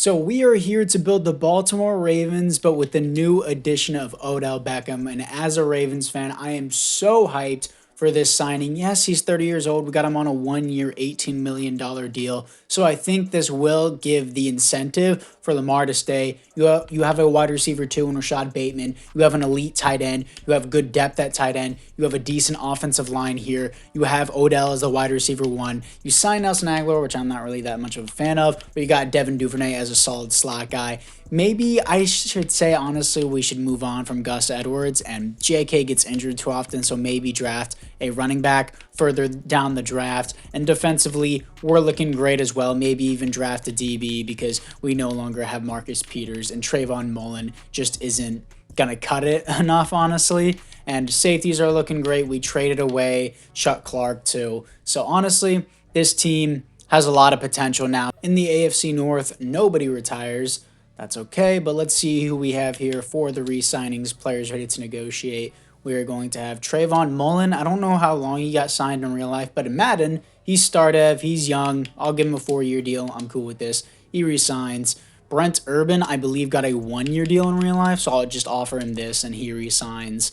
So we are here to build the Baltimore Ravens, but with the new addition of Odell Beckham. And as a Ravens fan, I am so hyped for this signing. Yes, he's 30 years old. We got him on a 1 year, $18 million deal. So I think this will give the incentive for Lamar to stay. You have a wide receiver too in Rashad Bateman. You have an elite tight end. You have good depth at tight end. You have a decent offensive line here. You have Odell as the wide receiver one. You sign Nelson Aguilar, which I'm not really that much of a fan of, but you got Devin Duvernay as a solid slot guy. Maybe I should say, honestly, we should move on from Gus Edwards, and JK gets injured too often, so maybe draft a running back further down the draft. And defensively, we're looking great as well. Maybe even draft a DB because we no longer have Marcus Peters, and Trayvon Mullen just isn't going to cut it enough, honestly. And safeties are looking great. We traded away Chuck Clark too. So honestly, this team has a lot of potential now. In the AFC North, nobody retires. That's okay, but let's see who we have here for the re-signings, players ready to negotiate. We are going to have Trayvon Mullen. I don't know how long he got signed in real life, but in Madden, he's start-ev, he's young. I'll give him a 4-year deal. I'm cool with this. He re-signs. Brent Urban, I believe, got a 1-year deal in real life, so I'll just offer him this, and he re-signs.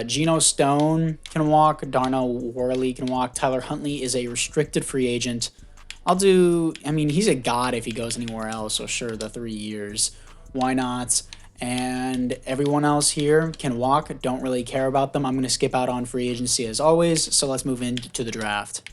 Geno Stone can walk. Darnell Worley can walk. Tyler Huntley is a restricted free agent. He's a god if he goes anywhere else, so sure, the 3 years. Why not? And everyone else here can walk. Don't really care about them. I'm going to skip out on free agency as always, so let's move into the draft.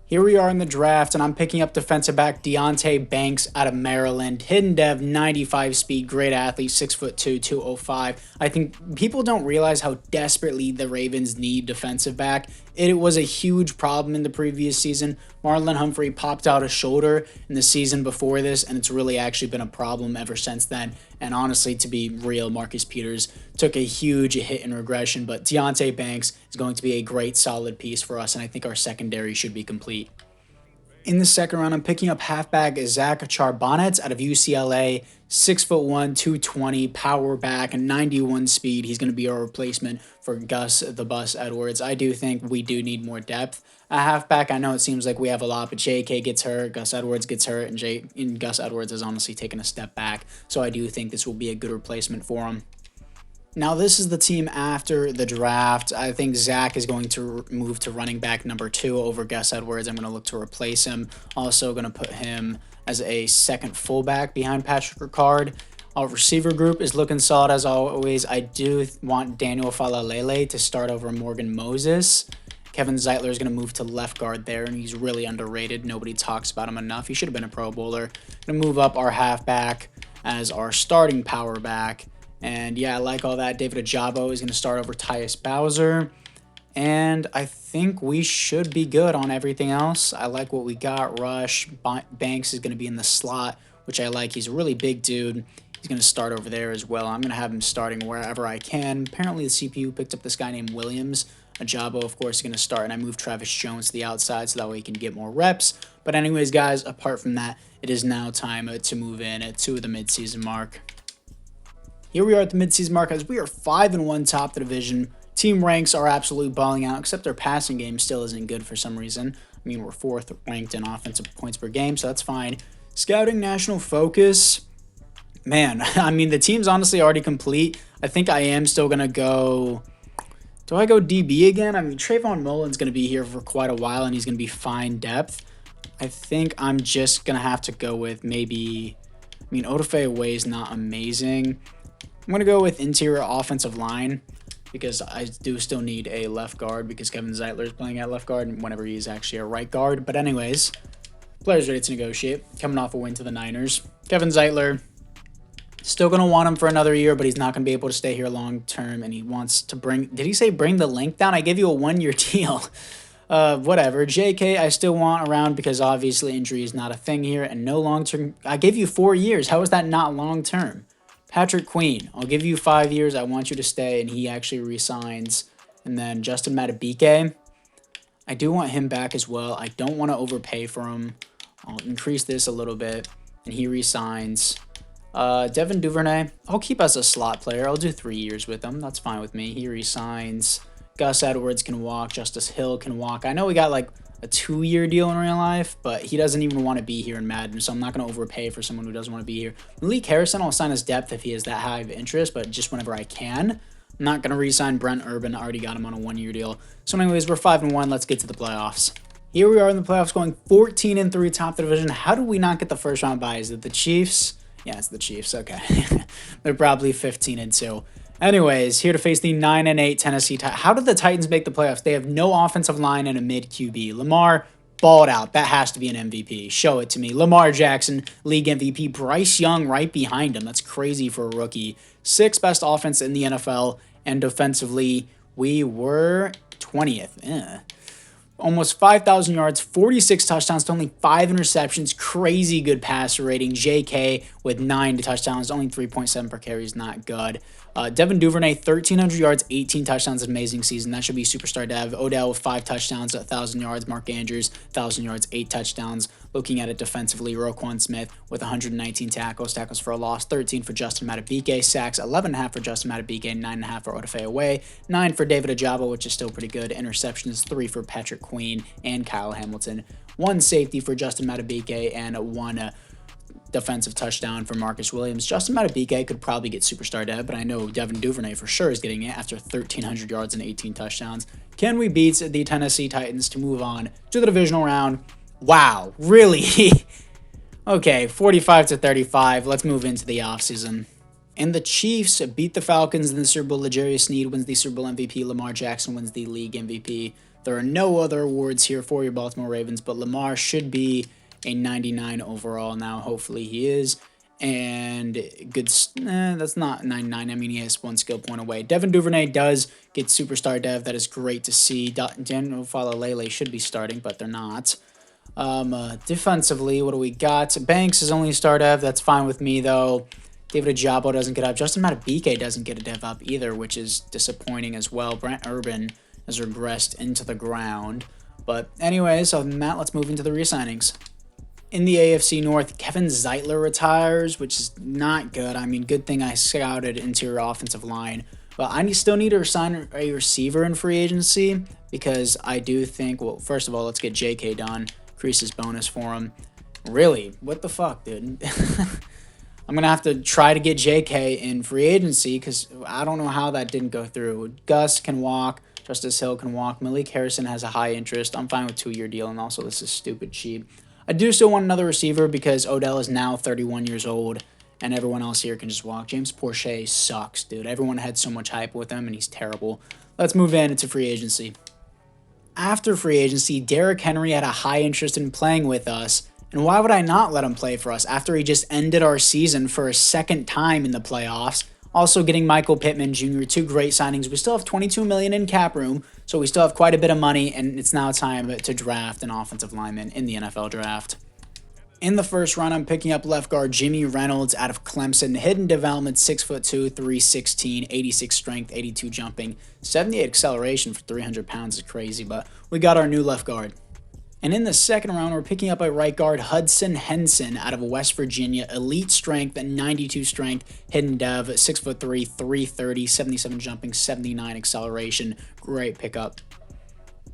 Here we are in the draft, and I'm picking up defensive back Deonte Banks out of Maryland. Hidden dev, 95 speed, great athlete, 6'2", 205. I think people don't realize how desperately the Ravens need defensive back. It was a huge problem in the previous season. Marlon Humphrey popped out a shoulder in the season before this, and it's really actually been a problem ever since then. And honestly, to be real, Marcus Peters took a huge hit in regression, but Deonte Banks is going to be a great solid piece for us, and I think our secondary should be complete. In the second round, I'm picking up halfback Zach Charbonnet out of UCLA, 6'1", 220, power back, and 91 speed. He's going to be our replacement for Gus the Bus Edwards. I do think we do need more depth at halfback. I know it seems like we have a lot, but JK gets hurt, Gus Edwards gets hurt, and Gus Edwards has honestly taken a step back. So I do think this will be a good replacement for him. Now, this is the team after the draft. I think Zach is going to move to running back number 2 over Gus Edwards. I'm going to look to replace him. Also going to put him as a second fullback behind Patrick Ricard. Our receiver group is looking solid as always. I do want Daniel Falalele to start over Morgan Moses. Kevin Zeitler is going to move to left guard there, and he's really underrated. Nobody talks about him enough. He should have been a Pro Bowler. Going to move up our halfback as our starting power back. And yeah, I like all that. David Ajabo is going to start over Tyus Bowser. And I think we should be good on everything else. I like what we got. Rush. Banks is going to be in the slot, which I like. He's a really big dude. He's going to start over there as well. I'm going to have him starting wherever I can. Apparently, the CPU picked up this guy named Williams. Ajabo, of course, is going to start. And I moved Travis Jones to the outside so that way he can get more reps. But anyways, guys, apart from that, it is now time to move in to the midseason mark. Here we are at the midseason mark as we are 5-1 top the division. Team ranks are absolutely balling out, except their passing game still isn't good for some reason. I mean, we're 4th ranked in offensive points per game, so that's fine. Scouting national focus. Man, I mean, the team's honestly already complete. I think I am still going to go... Do I go DB again? I mean, Trayvon Mullen's going to be here for quite a while, and he's going to be fine depth. I think I'm just going to have to go with maybe... I mean, Odafe Away is not amazing. I'm going to go with interior offensive line because I do still need a left guard because Kevin Zeitler is playing at left guard whenever he's actually a right guard. But anyways, players ready to negotiate. Coming off a win to the Niners. Kevin Zeitler, still going to want him for another year, but he's not going to be able to stay here long term. And he wants to bring, did he say bring the length down? I gave you a 1-year deal. Whatever. JK, I still want around because obviously injury is not a thing here. And no long term. I gave you 4 years. How is that not long term? Patrick Queen, I'll give you 5 years. I want you to stay, and he actually resigns. And then Justin Matabike, I do want him back as well. I don't want to overpay for him. I'll increase this a little bit, and he resigns. Devin Duvernay, I'll keep as a slot player. I'll do 3 years with him. That's fine with me. He resigns. Gus Edwards can walk. Justice Hill can walk. I know we got like a 2-year deal in real life, but he doesn't even want to be here in Madden, so I'm not going to overpay for someone who doesn't want to be here. Malik Harrison, I'll sign his depth if he has that high of interest, but just whenever I can. I'm not going to re-sign Brent Urban. I already got him on a 1-year deal. So anyways, we're 5-1. Let's get to the playoffs. Here we are in the playoffs going 14-3 top the division. How do we not get the first round bye? Is it the Chiefs? Yeah, it's the Chiefs. Okay. They're probably 15-2. Anyways, here to face the 9-8 Tennessee Titans. How did the Titans make the playoffs? They have no offensive line and a mid QB. Lamar balled out. That has to be an MVP. Show it to me. Lamar Jackson, league MVP. Bryce Young right behind him. That's crazy for a rookie. 6th best offense in the NFL. And defensively, we were 20th. Almost 5,000 yards, 46 touchdowns to only 5 interceptions. Crazy good passer rating. JK with 9 touchdowns, only 3.7 per carry is not good. Devin Duvernay, 1,300 yards, 18 touchdowns, amazing season. That should be superstar dev. Odell with 5 touchdowns, 1,000 yards. Mark Andrews, 1,000 yards, 8 touchdowns. Looking at it defensively, Roquan Smith with 119 tackles for a loss, 13 for Justin Madubuike, sacks, 11.5 for Justin Madubuike, 9.5 for Odafe Away, 9 for David Ojabo, which is still pretty good. Interceptions, 3 for Patrick Queen and Kyle Hamilton, 1 safety for Justin Madubuike, and 1 defensive touchdown for Marcus Williams. Justin Madubuike could probably get superstar dev, but I know Devin Duvernay for sure is getting it after 1,300 yards and 18 touchdowns. Can we beat the Tennessee Titans to move on to the divisional round? Wow, really? Okay, 45-35. Let's move into the offseason. And the Chiefs beat the Falcons in the Super Bowl. L'Jarius Sneed wins the Super Bowl MVP. Lamar Jackson wins the league MVP. There are no other awards here for your Baltimore Ravens, but Lamar should be a 99 overall now. Hopefully he is. And good, that's not 99. I mean, he has 1 skill point away. Devin Duvernay does get superstar dev. That is great to see. Daniel Falalele should be starting, but they're not. Defensively, what do we got? Banks is only star dev. That's fine with me, though. David Ojabo doesn't get up. Justin Madubuike doesn't get a dev up either, which is disappointing as well. Brent Urban has regressed into the ground. But anyways, other than that, let's move into the re-signings. In the AFC North, Kevin Zeitler retires, which is not good. I mean, good thing I scouted interior offensive line. But I still need to sign a receiver in free agency because I do think, well, first of all, let's get JK done. Increase his bonus for him. Really? What the fuck, dude? I'm going to have to try to get JK in free agency because I don't know how that didn't go through. Gus can walk. Justice Hill can walk. Malik Harrison has a high interest. I'm fine with 2-year deal, and also this is stupid cheap. I do still want another receiver because Odell is now 31 years old, and everyone else here can just walk. James Proche sucks, dude. Everyone had so much hype with him, and he's terrible. Let's move into free agency. After free agency, Derrick Henry had a high interest in playing with us, and why would I not let him play for us after he just ended our season for a 2nd time in the playoffs? Also getting Michael Pittman Jr., 2 great signings. We still have $22 million in cap room, so we still have quite a bit of money, and it's now time to draft an offensive lineman in the NFL draft. In the first round, I'm picking up left guard Jimmy Reynolds out of Clemson. Hidden development, 6'2", 316, 86 strength, 82 jumping, 78 acceleration for 300 pounds is crazy, but we got our new left guard. And in the second round, we're picking up a right guard, Hudson Henson, out of West Virginia. Elite strength and 92 strength. Hidden dev, 6'3", 330, 77 jumping, 79 acceleration. Great pickup.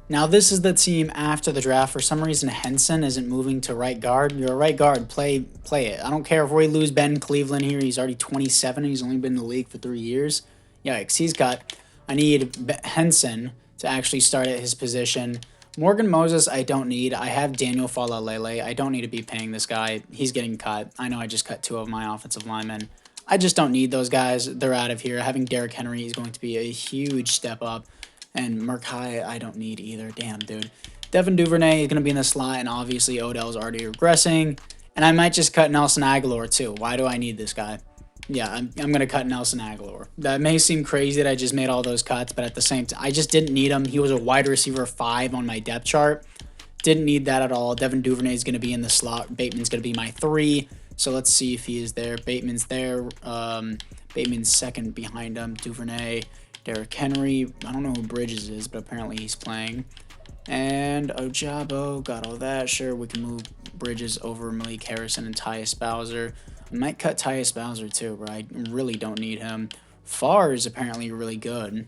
Now, this is the team after the draft. For some reason, Henson isn't moving to right guard. You're a right guard. Play it. I don't care if we lose Ben Cleveland here. He's already 27. He's only been in the league for 3 years. Yikes, he's cut. I need Henson to actually start at his position. Morgan Moses, I don't need. I have Daniel Falalele. I don't need to be paying this guy. He's getting cut. I know I just cut 2 of my offensive linemen. I just don't need those guys. They're out of here. Having Derrick Henry is going to be a huge step up. And Murkai, I don't need either. Damn, dude. Devin Duvernay is going to be in the slot, and obviously Odell's already regressing. And I might just cut Nelson Aguilar, too. Why do I need this guy? Yeah, I'm going to cut Nelson Aguilar. That may seem crazy that I just made all those cuts, but at the same time, I just didn't need him. He was a wide receiver 5 on my depth chart. Didn't need that at all. Devin Duvernay is going to be in the slot. Bateman's going to be my 3. So let's see if he is there. Bateman's there. Bateman's second behind him. Duvernay, Derrick Henry. I don't know who Bridges is, but apparently he's playing. And Ojabo, got all that. Sure, we can move Bridges over Malik Harrison and Tyus Bowser. I might cut Tyus Bowser too, but I really don't need him. Farr is apparently really good.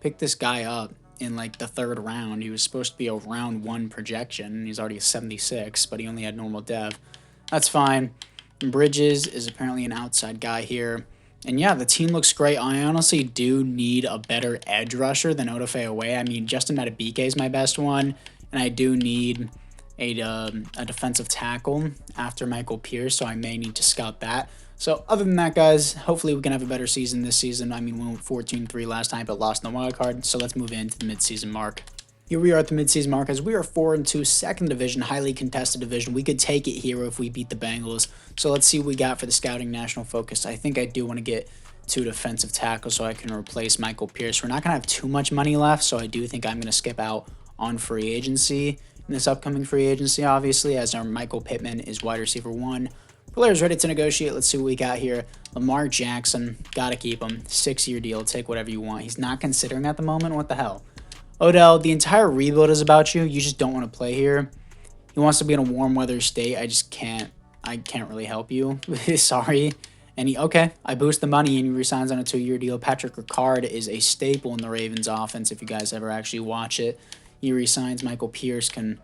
Pick this guy up. in like the third round. He was supposed to be a round 1 projection. He's already a 76, but he only had normal dev. That's fine. Bridges is apparently an outside guy here. And yeah, the team looks great. I honestly do need a better edge rusher than Odafe Away. I mean, Justin Madubuike is my best one, and I do need a defensive tackle after Michael Pierce, so I may need to scout that. So other than that, guys, hopefully we can have a better season this season. I mean, we went 14-3 last time, but lost in the wild card. So let's move into the midseason mark. Here we are at the midseason mark as we are 4-2, second division, highly contested division. We could take it here if we beat the Bengals. So let's see what we got for the scouting national focus. I think I do want to get 2 defensive tackles so I can replace Michael Pierce. We're not going to have too much money left, so I do think I'm going to skip out on free agency in this upcoming free agency, obviously, as our Michael Pittman is wide receiver 1. Players ready to negotiate. Let's see what we got here. Lamar Jackson, got to keep him. 6-year deal, take whatever you want. He's not considering at the moment. What the hell? Odell, the entire rebuild is about you. You just don't want to play here. He wants to be in a warm weather state. I just can't. I can't really help you. Sorry. And I boost the money and he resigns on a 2-year deal. Patrick Ricard is a staple in the Ravens offense if you guys ever actually watch it. He resigns. Michael Pierce kind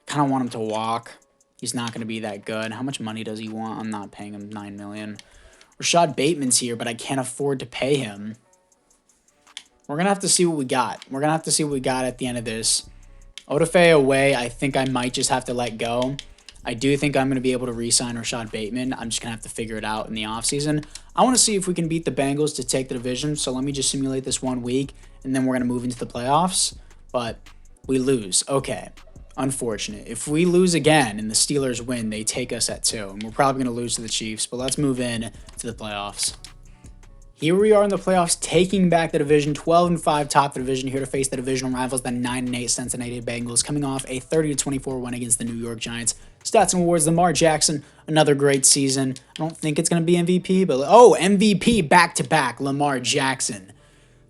of want him to walk. He's not going to be that good. How much money does he want? I'm not paying him $9 million. Rashad Bateman's here, but I can't afford to pay him. We're going to have to see what we got. We're going to have to see what we got at the end of this. Odafe Away, I think I might just have to let go. I do think I'm going to be able to re-sign Rashad Bateman. I'm just going to have to figure it out in the offseason. I want to see if we can beat the Bengals to take the division, so let me just simulate this 1 week, and then we're going to move into the playoffs. But we lose. Okay. Unfortunate. If we lose again and the Steelers win, they take us at 2, and we're probably going to lose to the Chiefs, but let's move in to the playoffs. Here we are in the playoffs, taking back the division, 12-5 top the division, here to face the divisional rivals, the 9-8 Cincinnati Bengals, coming off a 30-24 win against the New York Giants. Stats and awards, Lamar Jackson, another great season. I don't think it's going to be MVP, but MVP back-to-back, Lamar Jackson.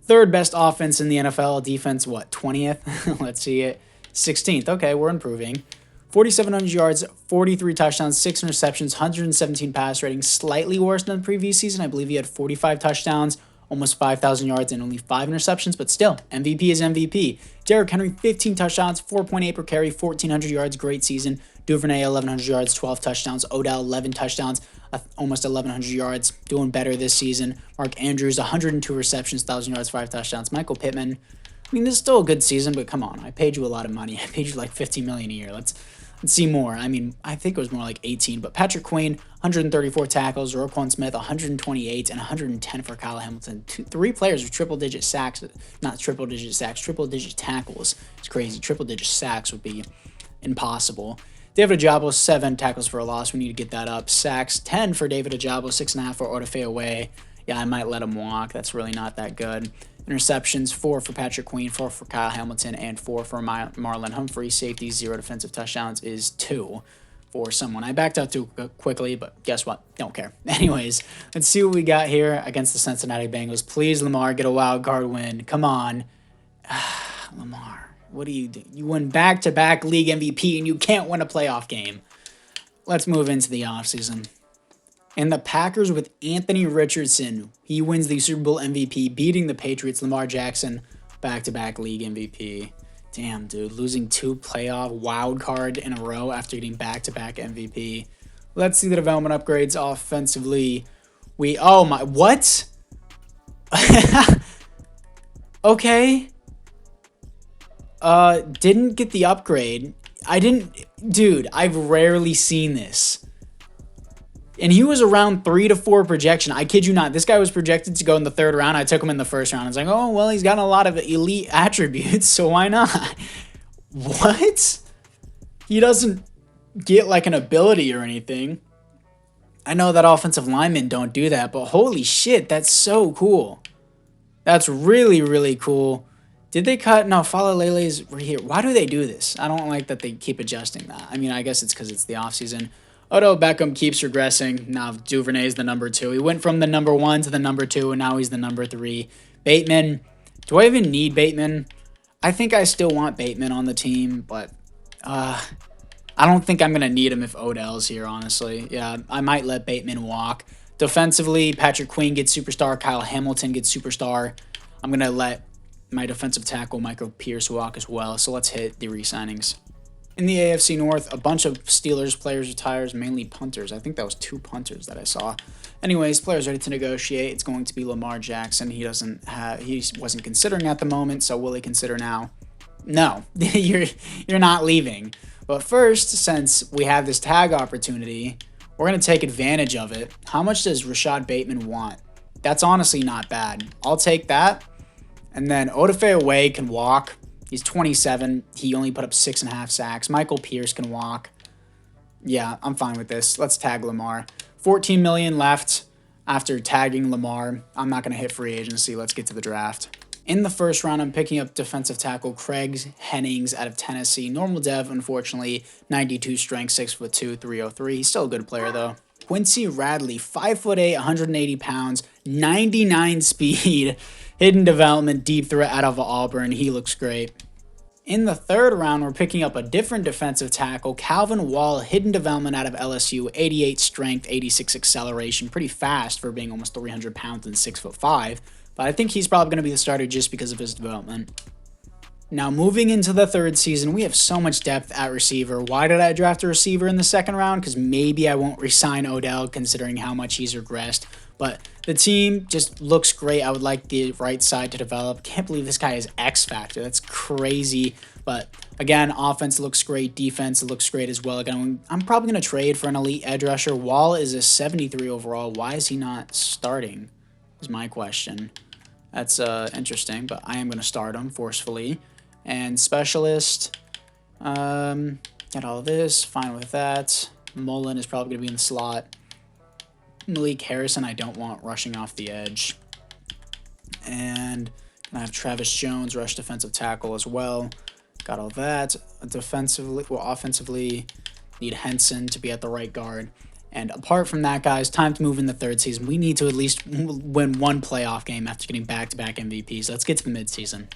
Third best offense in the NFL, defense, 20th? Let's see it. 16th. Okay, we're improving. 4,700 yards, 43 touchdowns, 6 interceptions, 117 pass rating. Slightly worse than the previous season. I believe he had 45 touchdowns, almost 5,000 yards, and only 5 interceptions. But still, MVP is MVP. Derrick Henry, 15 touchdowns, 4.8 per carry, 1,400 yards. Great season. Duvernay, 1,100 yards, 12 touchdowns. Odell, 11 touchdowns, almost 1,100 yards. Doing better this season. Mark Andrews, 102 receptions, 1,000 yards, 5 touchdowns. Michael Pittman. I mean, this is still a good season, but come on. I paid you a lot of money. I paid you like $15 million a year. Let's see more. I mean, I think it was more like 18, but Patrick Queen, 134 tackles, Roquan Smith, 128, and 110 for Kyle Hamilton. 3 players with triple-digit sacks, not triple-digit sacks, triple-digit tackles. It's crazy. Triple-digit sacks would be impossible. David Ojabo, 7 tackles for a loss. We need to get that up. Sacks, 10 for David Ojabo, 6.5 for Odafe Away. Yeah, I might let him walk. That's really not that good. Interceptions, 4 for Patrick Queen, 4 for Kyle Hamilton, and 4 for Marlon Humphrey. Safety, 0 defensive touchdowns is 2 for someone. I backed out too quickly, but guess what? Don't care. Anyways, let's see what we got here against the Cincinnati Bengals. Please, Lamar, get a wild card win. Come on. Lamar, what do you do? You win back-to-back league MVP, and you can't win a playoff game. Let's move into the offseason. And the Packers with Anthony Richardson. He wins the Super Bowl MVP, beating the Patriots. Lamar Jackson, back-to-back league MVP. Damn, dude. Losing 2 playoff wild card in a row after getting back-to-back MVP. Let's see the development upgrades offensively. What? Okay. Didn't get the upgrade. Dude, I've rarely seen this. And he was around 3 to 4 projection. I kid you not. This guy was projected to go in the 3rd round. I took him in the 1st round. I was like, oh, well, he's got a lot of elite attributes, so why not? What? He doesn't get like an ability or anything. I know that offensive linemen don't do that, but holy shit, that's so cool. That's really, really cool. Did they cut? No, Falalele's right here. Why do they do this? I don't like that they keep adjusting that. I mean, I guess it's because it's the offseason. Odell Beckham keeps regressing. Now Duvernay is the number 2. He went from the number 1 to the number 2, and now he's the number 3. Bateman. Do I even need Bateman? I think I still want Bateman on the team, but I don't think I'm going to need him if Odell's here, honestly. Yeah, I might let Bateman walk. Defensively, Patrick Queen gets superstar. Kyle Hamilton gets superstar. I'm going to let my defensive tackle, Michael Pierce, walk as well. So let's hit the re-signings. In the AFC North, a bunch of Steelers players retires, mainly punters. I think that was 2 punters that I saw. Anyways, players ready to negotiate. It's going to be Lamar Jackson. He wasn't considering at the moment, so will he consider now? No, you're not leaving. But first, since we have this tag opportunity, we're going to take advantage of it. How much does Rashad Bateman want? That's honestly not bad. I'll take that. And then Odafe can walk. He's 27. He only put up 6.5 sacks. Michael Pierce can walk. Yeah, I'm fine with this. Let's tag Lamar. 14 million left after tagging Lamar. I'm not going to hit free agency. Let's get to the draft. In the first round, I'm picking up defensive tackle Craig Hennings out of Tennessee. Normal dev, unfortunately. 92 strength, 6'2", 303. He's still a good player, though. Quincy Radley, 5'8", 180 pounds, 99 speed, hidden development, deep threat out of Auburn. He looks great. In the third round, we're picking up a different defensive tackle, Calvin Wall, hidden development out of LSU, 88 strength, 86 acceleration, pretty fast for being almost 300 pounds and 6'5", but I think he's probably going to be the starter just because of his development. Now, moving into the third season, we have so much depth at receiver. Why did I draft a receiver in the second round? Because maybe I won't re-sign Odell considering how much he's regressed. But the team just looks great. I would like the right side to develop. Can't believe this guy is X Factor. That's crazy. But again, offense looks great. Defense looks great as well. Again, I'm probably going to trade for an elite edge rusher. Wall is a 73 overall. Why is he not starting is my question. That's interesting, but I am going to start him forcefully. And specialist, get all of this, fine with that. Mullen is probably going to be in the slot. Malik Harrison, I don't want rushing off the edge. And I have Travis Jones, rush defensive tackle as well. Got all that. Offensively, need Henson to be at the right guard. And apart from that, guys, time to move in the third season. We need to at least win one playoff game after getting back-to-back MVPs. Let's get to the midseason.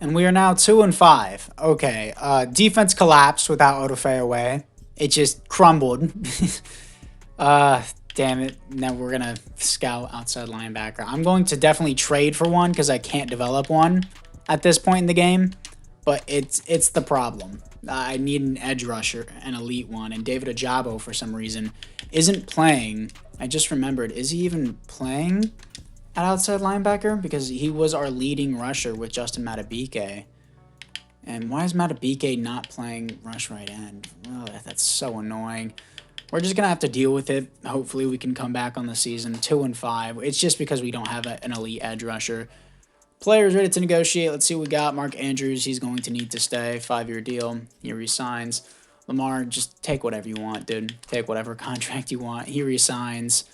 And we are now 2-5. Okay, defense collapsed without Odafe away. It just crumbled. Damn it. Now we're going to scout outside linebacker. I'm going to definitely trade for one because I can't develop one at this point in the game. But it's the problem. I need an edge rusher, an elite one. And David Ajabo, for some reason, isn't playing. I just remembered, is he even playing at outside linebacker? Because he was our leading rusher with Justin Matabike. And why is Matabike not playing rush right end? Oh, that's so annoying. We're just going to have to deal with it. Hopefully we can come back on the season 2-5. It's just because we don't have an elite edge rusher. Players ready to negotiate. Let's see what we got. Mark Andrews, he's going to need to stay. 5-year deal. He resigns. Lamar, just take whatever you want, dude. Take whatever contract you want. He resigns.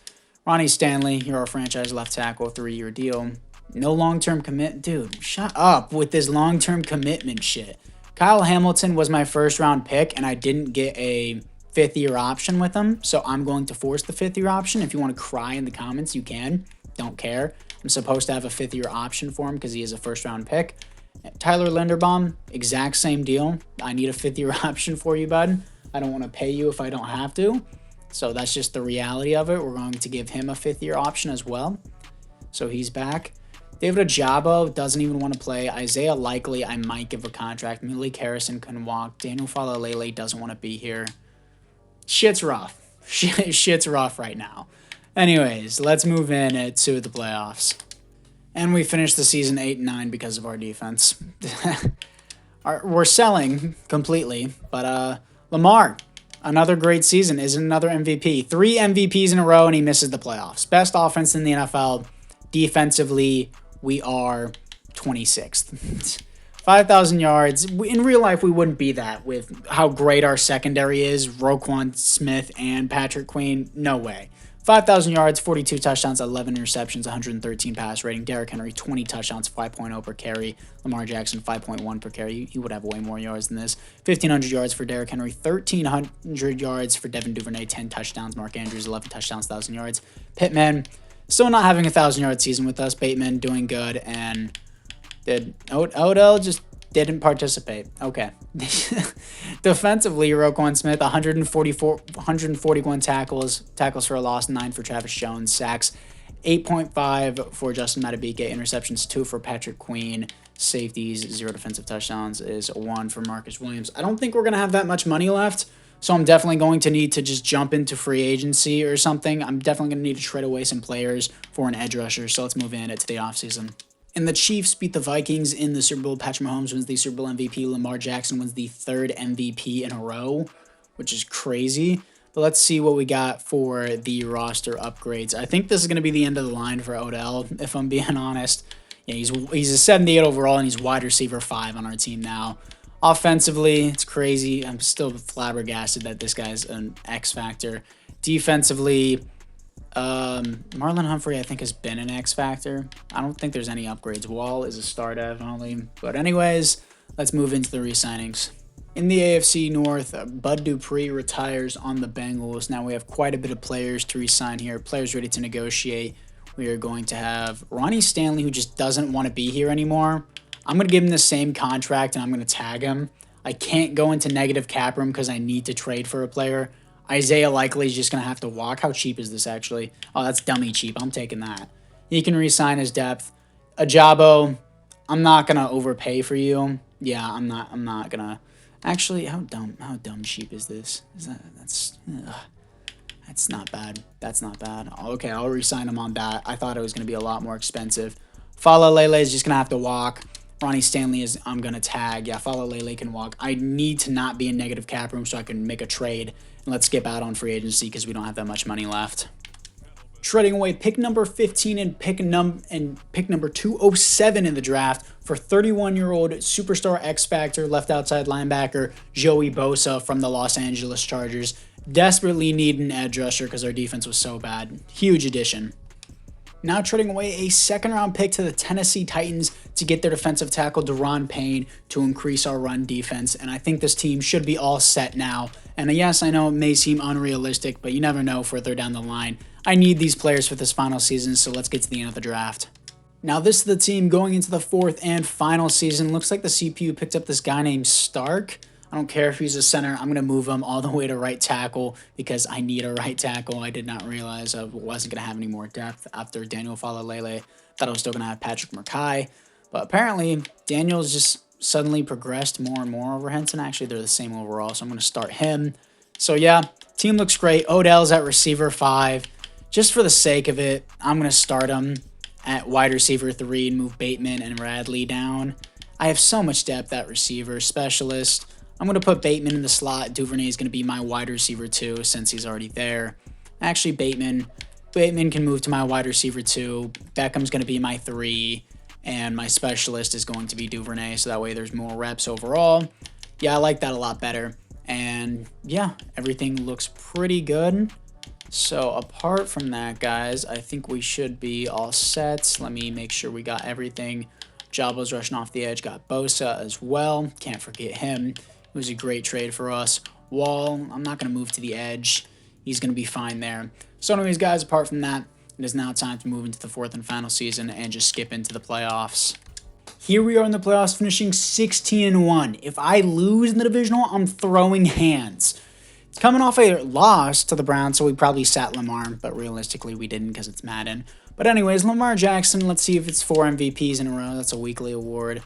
Ronnie Stanley, you're our franchise left tackle, 3-year deal. No long-term commit. Dude, shut up with this long-term commitment shit. Kyle Hamilton was my first-round pick, and I didn't get a 5th-year option with him, so I'm going to force the 5th-year option. If you want to cry in the comments, you can. Don't care. I'm supposed to have a 5th-year option for him because he is a first-round pick. Tyler Linderbaum, exact same deal. I need a 5th-year option for you, bud. I don't want to pay you if I don't have to. So that's just the reality of it. We're going to give him a 5th-year option as well. So he's back. David Ajabo doesn't even want to play. Isaiah Likely, I might give a contract. Malik Harrison can walk. Daniel Falalele doesn't want to be here. Shit's rough. Shit's rough right now. Anyways, let's move in to the playoffs. And we finished the season 8-9 because of our defense. We're selling completely, but Lamar, another great season, is another MVP. 3 MVPs in a row, and he misses the playoffs. Best offense in the NFL. Defensively, we are 26th. 5,000 yards. In real life, we wouldn't be that with how great our secondary is. Roquan Smith and Patrick Queen, no way. 5,000 yards, 42 touchdowns, 11 interceptions, 113 pass rating. Derrick Henry, 20 touchdowns, 5.0 per carry. Lamar Jackson, 5.1 per carry. He would have way more yards than this. 1,500 yards for Derrick Henry, 1,300 yards for Devin Duvernay, 10 touchdowns. Mark Andrews, 11 touchdowns, 1,000 yards. Pittman, still not having a 1,000-yard season with us. Bateman, doing good. And Odell just didn't participate. Okay. Defensively, Roquan Smith, 141 tackles for a loss, 9 for Travis Jones, sacks, 8.5 for Justin Madubuike, interceptions 2 for Patrick Queen, safeties 0 defensive touchdowns is 1 for Marcus Williams. I don't think we're going to have that much money left, so I'm definitely going to need to just jump into free agency or something. I'm definitely going to need to trade away some players for an edge rusher, so let's move into the offseason. And the Chiefs beat the Vikings in the Super Bowl. Patrick Mahomes wins the Super Bowl MVP. Lamar Jackson wins the 3rd MVP in a row, which is crazy. But let's see what we got for the roster upgrades. I think this is going to be the end of the line for Odell, if I'm being honest. Yeah, he's a 78 overall, and he's wide receiver 5 on our team now. Offensively, it's crazy. I'm still flabbergasted that this guy's an X factor. Defensively, Marlon Humphrey, I think, has been an X factor. I don't think there's any upgrades. Wall is a star, definitely. But anyways, let's move into the re-signings. In the AFC North, Bud Dupree retires on the Bengals. Now we have quite a bit of players to re-sign here, players ready to negotiate. We are going to have Ronnie Stanley, who just doesn't want to be here anymore. I'm going to give him the same contract, and I'm going to tag him. I can't go into negative cap room because I need to trade for a player. Isaiah Likely is just going to have to walk. How cheap is this, actually? Oh, that's dummy cheap. I'm taking that. He can re-sign his depth. Ajabo, I'm not going to overpay for you. Yeah, I'm not going to. Actually, how dumb cheap is this? That's not bad. That's not bad. Okay, I'll re-sign him on that. I thought it was going to be a lot more expensive. Fala Lele is just going to have to walk. Ronnie Stanley is, I'm going to tag. Yeah, Fala Lele can walk. I need to not be in negative cap room so I can make a trade. And let's skip out on free agency because we don't have that much money left. Trading away pick number 15 and pick number 207 in the draft for 31-year-old superstar X Factor left outside linebacker Joey Bosa from the Los Angeles Chargers. Desperately need an edge rusher because our defense was so bad. Huge addition. Now trading away a 2nd-round pick to the Tennessee Titans to get their defensive tackle Deron Payne to increase our run defense. And I think this team should be all set now. And yes, I know it may seem unrealistic, but you never know further down the line. I need these players for this final season, so let's get to the end of the draft. Now this is the team going into the 4th and final season. Looks like the CPU picked up this guy named Stark. I don't care if he's a center. I'm going to move him all the way to right tackle because I need a right tackle. I did not realize I wasn't going to have any more depth after Daniel Falalele. Thought I was still going to have Patrick Murkai. But apparently, Daniel's just suddenly progressed more and more over Henson. Actually, they're the same overall, so I'm going to start him. So yeah, team looks great. Odell's at receiver 5. Just for the sake of it, I'm going to start him at wide receiver 3 and move Bateman and Radley down. I have so much depth at receiver specialist. I'm going to put Bateman in the slot. Duvernay is going to be my wide receiver 2 since he's already there. Actually, Bateman can move to my wide receiver 2. Beckham's going to be my 3. And my specialist is going to be Duvernay, so that way there's more reps overall. Yeah, I like that a lot better. And yeah, everything looks pretty good. So apart from that, guys, I think we should be all set. Let me make sure we got everything. Jabo's rushing off the edge. Got Bosa as well. Can't forget him. It was a great trade for us. Wall, I'm not going to move to the edge. He's going to be fine there. So anyways, guys, apart from that, it is now time to move into the 4th and final season and just skip into the playoffs. Here we are in the playoffs, finishing 16-1. If I lose in the divisional, I'm throwing hands. It's coming off a loss to the Browns, so we probably sat Lamar, but realistically we didn't because it's Madden. But anyways, Lamar Jackson, let's see if it's 4 MVPs in a row. That's a weekly award.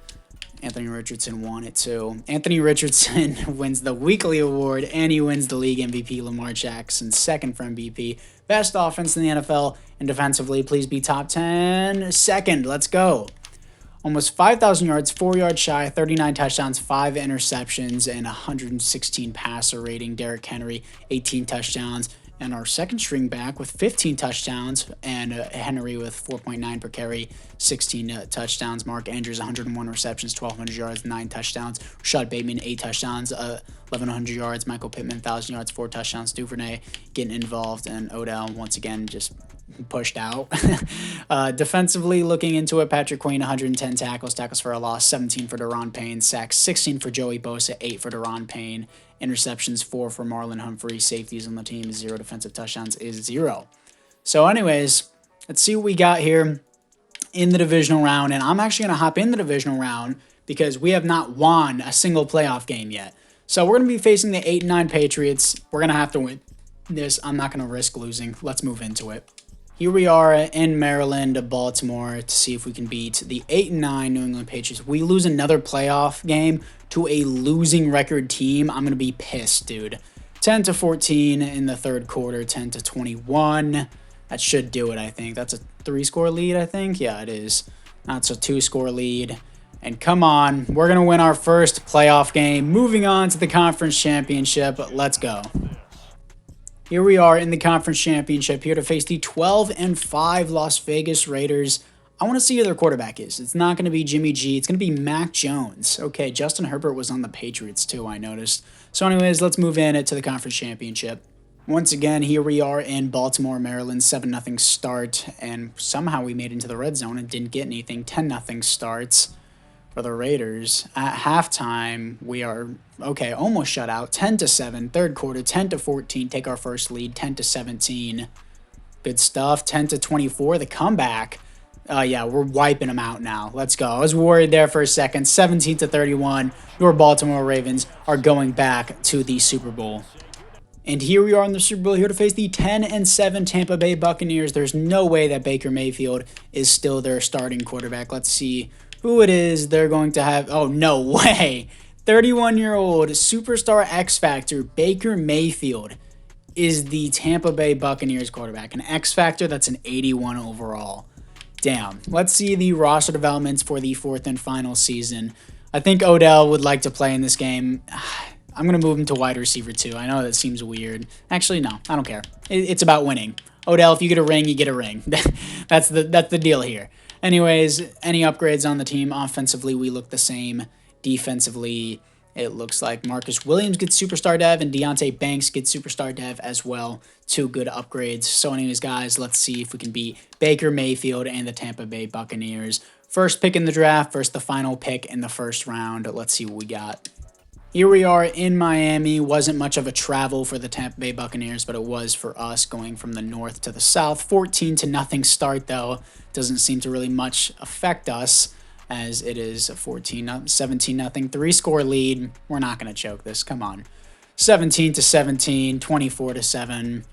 Anthony Richardson won it too. Anthony Richardson wins the weekly award, and he wins the league MVP. Lamar Jackson, 2nd for MVP. Best offense in the NFL, and defensively, please be top 10. 2nd, let's go. Almost 5,000 yards, 4 yards shy, 39 touchdowns, 5 interceptions, and 116 passer rating. Derrick Henry, 18 touchdowns. And our 2nd string back with 15 touchdowns, and Henry with 4.9 per carry, 16 touchdowns. Mark Andrews, 101 receptions, 1,200 yards, 9 touchdowns. Rashad Bateman, 8 touchdowns, 1,100 yards. Michael Pittman, 1,000 yards, 4 touchdowns. Duvernay getting involved, and Odell once again just pushed out. Defensively, looking into it, Patrick Queen, 110 tackles for a loss, 17 for Deron Payne, sacks 16 for Joey Bosa, 8 for Deron Payne. Interceptions 4 for Marlon Humphrey. Safeties on the team 0. Defensive touchdowns is 0. So anyways, let's see what we got here in the divisional round. And I'm actually going to hop in the divisional round because we have not won a single playoff game yet. So we're going to be facing the 8-9 Patriots. We're going to have to win this. I'm not going to risk losing. Let's move into it. Here we are in Maryland, Baltimore, to see if we can beat the 8-9 New England Patriots. We lose another playoff game to a losing record team. I'm going to be pissed, dude. 10-14 in the third quarter, 10-21. That should do it, I think. That's a 3-score lead, I think. Yeah, it is. That's a 2-score lead. And come on, we're going to win our first playoff game. Moving on to the conference championship. Let's go. Here we are in the conference championship, here to face the 12-5 Las Vegas Raiders. I want to see who their quarterback is. It's not going to be Jimmy G. It's going to be Mac Jones. Okay, Justin Herbert was on the Patriots too, I noticed. So anyways, let's move in to the conference championship. Once again, here we are in Baltimore, Maryland, 7-0 start. And somehow we made it into the red zone and didn't get anything. 10-0 starts for the Raiders. At halftime, we are, okay, almost shut out. 10-7, third quarter, 10-14, take our first lead, 10-17. Good stuff, 10-24, the comeback. Yeah, we're wiping them out now. Let's go. I was worried there for a second. 17-31, your Baltimore Ravens are going back to the Super Bowl. And here we are in the Super Bowl, here to face the 10-7 Tampa Bay Buccaneers. There's no way that Baker Mayfield is still their starting quarterback. Let's see who it is they're going to have. Oh, no way. 31-year-old superstar X Factor Baker Mayfield is the Tampa Bay Buccaneers quarterback. An X Factor, that's an 81 overall. Damn. Let's see the roster developments for the fourth and final season. I think Odell would like to play in this game. I'm going to move him to wide receiver too. I know that seems weird. Actually, no, I don't care. It's about winning. Odell, if you get a ring, you get a ring. That's the deal here. Anyways, any upgrades on the team? Offensively, we look the same. Defensively, it looks like Marcus Williams gets superstar dev and Deonte Banks gets superstar dev as well. Two good upgrades. So anyways, guys, let's see if we can beat Baker Mayfield and the Tampa Bay Buccaneers. First pick in the draft, first the final pick in the first round. Let's see what we got. Here we are in Miami. Wasn't much of a travel for the Tampa Bay Buccaneers, but it was for us going from the north to the south. 14-0 start, though. Doesn't seem to really much affect us, as it is a 17-0, 3-score lead. We're not going to choke this. Come on. 17-17, 24-7.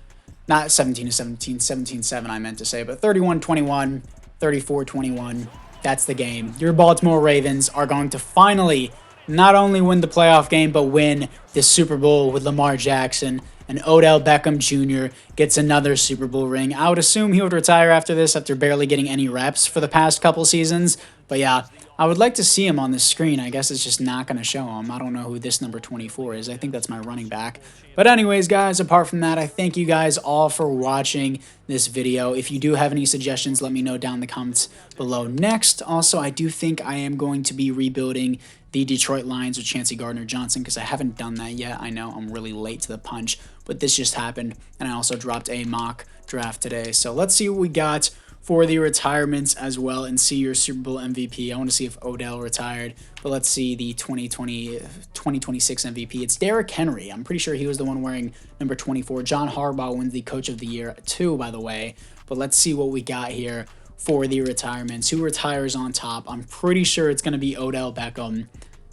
Not 17-17, 17-7 I meant to say, but 31-21, 34-21. That's the game. Your Baltimore Ravens are going to finally not only win the playoff game, but win the Super Bowl with Lamar Jackson. And Odell Beckham Jr. gets another Super Bowl ring. I would assume he would retire after this, after barely getting any reps for the past couple seasons. But yeah, I would like to see him on the screen. I guess it's just not going to show him. I don't know who this number 24 is. I think that's my running back. But anyways, guys, apart from that, I thank you guys all for watching this video. If you do have any suggestions, let me know down in the comments below. Next, also, I do think I am going to be rebuilding the Detroit Lions with Chauncey Gardner-Johnson, because I haven't done that yet. I know I'm really late to the punch, but this just happened, and I also dropped a mock draft today. So let's see what we got for the retirements as well, and see your Super Bowl MVP. I want to see if Odell retired, but let's see the 2026 MVP. It's Derrick Henry. I'm pretty sure he was the one wearing number 24. John Harbaugh wins the Coach of the Year too, by the way. But let's see what we got here for the retirements. Who retires on top? I'm pretty sure it's going to be Odell Beckham,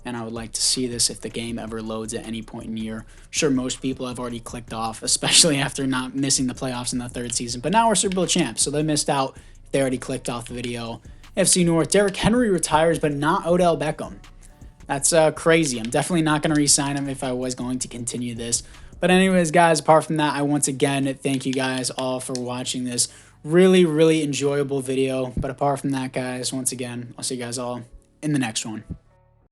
and I would like to see this if the game ever loads at any point in the year. I'm sure most people have already clicked off, especially after not missing the playoffs in the third season. But now we're Super Bowl champs, so they missed out if they already clicked off the video. FC North, Derrick Henry retires, but not Odell Beckham. That's crazy. I'm definitely not going to re-sign him if I was going to continue this. But anyways, guys, apart from that, I once again thank you guys all for watching this really enjoyable video. But apart from that, guys, once again, I'll see you guys all in the next one.